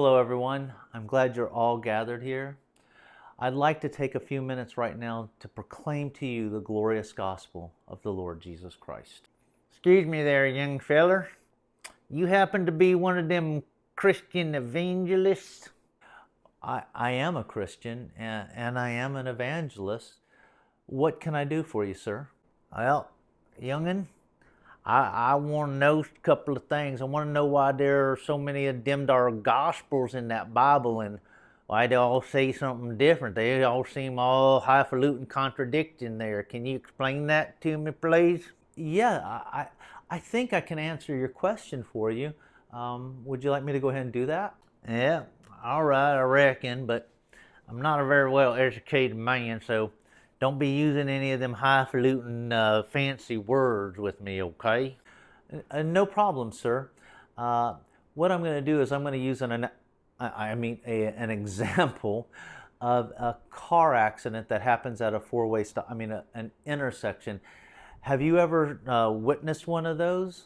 Hello, everyone. I'm glad you're all gathered here. I'd like to take a few minutes right now to proclaim to you the glorious gospel of the Lord Jesus Christ. Excuse me there, young feller. You happen to be one of them Christian Evangelists? I am a Christian and I am an evangelist. What can I do for you, sir? Well, young'un, I want to know a couple of things. I want to know why there are so many of them dar gospels in that Bible and why they all say something different. They all seem all highfalutin contradicting there. Can you explain that to me, please? Yeah, I think I can answer your question for you. Would you like me to go ahead and do that? Yeah, all right, I reckon, but I'm not a very well educated man, so don't be using any of them highfalutin fancy words with me, okay? No problem, sir. What I'm going to do is I'm going to use an example of a car accident that happens at a four-way stop. An intersection. Have you ever witnessed one of those?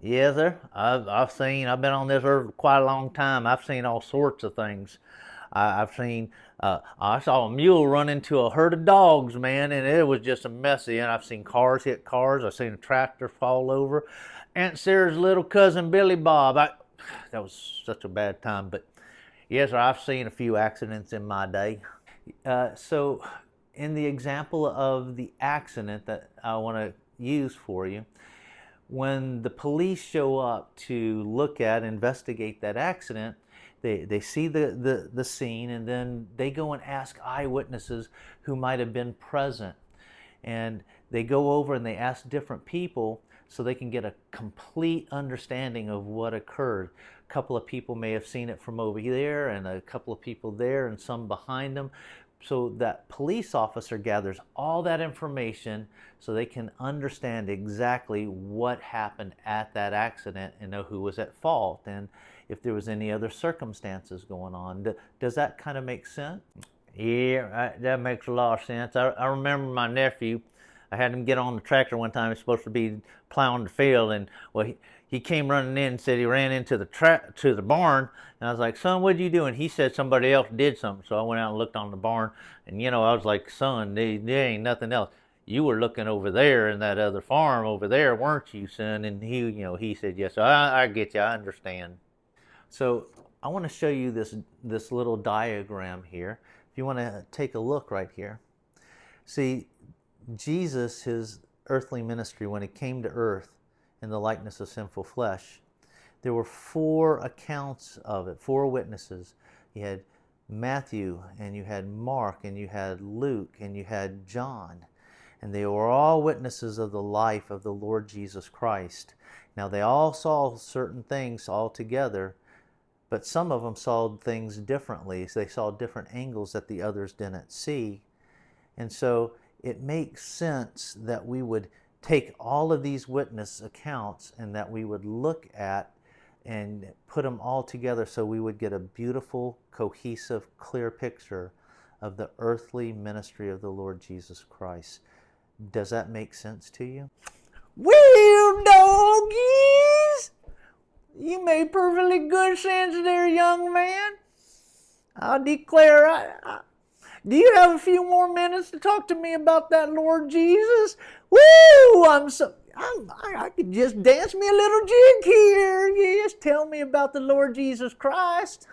Yes, sir. I've been on this earth quite a long time. I've seen all sorts of things. I saw a mule run into a herd of dogs, man, and it was just a messy. And I've seen cars hit cars. I've seen a tractor fall over. Aunt Sarah's little cousin Billy Bob. That was such a bad time, but yes, sir, I've seen a few accidents in my day. So, in the example of the accident that I want to use for you, when the police show up to look at, investigate that accident, they see the scene, and then they go and ask eyewitnesses who might have been present. And they go over and they ask different people so they can get a complete understanding of what occurred. A couple of people may have seen it from over there, and a couple of people there, and some behind them. So that police officer gathers all that information so they can understand exactly what happened at that accident and know who was at fault and if there was any other circumstances going on. Does that kind of make sense? Yeah, that makes a lot of sense. I remember my nephew. I had him get on the tractor one time. He was supposed to be plowing the field, and he came running in and said he ran into the barn. And I was like, "Son, what'd you do?" And he said somebody else did something. So I went out and looked on the barn, and I was like, "Son, there ain't nothing else. You were looking over there in that other farm over there, weren't you, son?" And he said, "Yes." So I get you. I understand. So I want to show you this little diagram here. If you want to take a look right here. See, Jesus, his earthly ministry, when he came to earth in the likeness of sinful flesh, there were four accounts of it, four witnesses. You had Matthew, and you had Mark, and you had Luke, and you had John. And they were all witnesses of the life of the Lord Jesus Christ. Now, they all saw certain things all together, but some of them saw things differently. So they saw different angles that the others didn't see. And so it makes sense that we would take all of these witness accounts and that we would look at and put them all together so we would get a beautiful, cohesive, clear picture of the earthly ministry of the Lord Jesus Christ. Does that make sense to you? Well, doggies, you made perfectly good sense there, young man. I declare, do you have a few more minutes to talk to me about that Lord Jesus? Woo! I could just dance me a little jig here. Yes, tell me about the Lord Jesus Christ.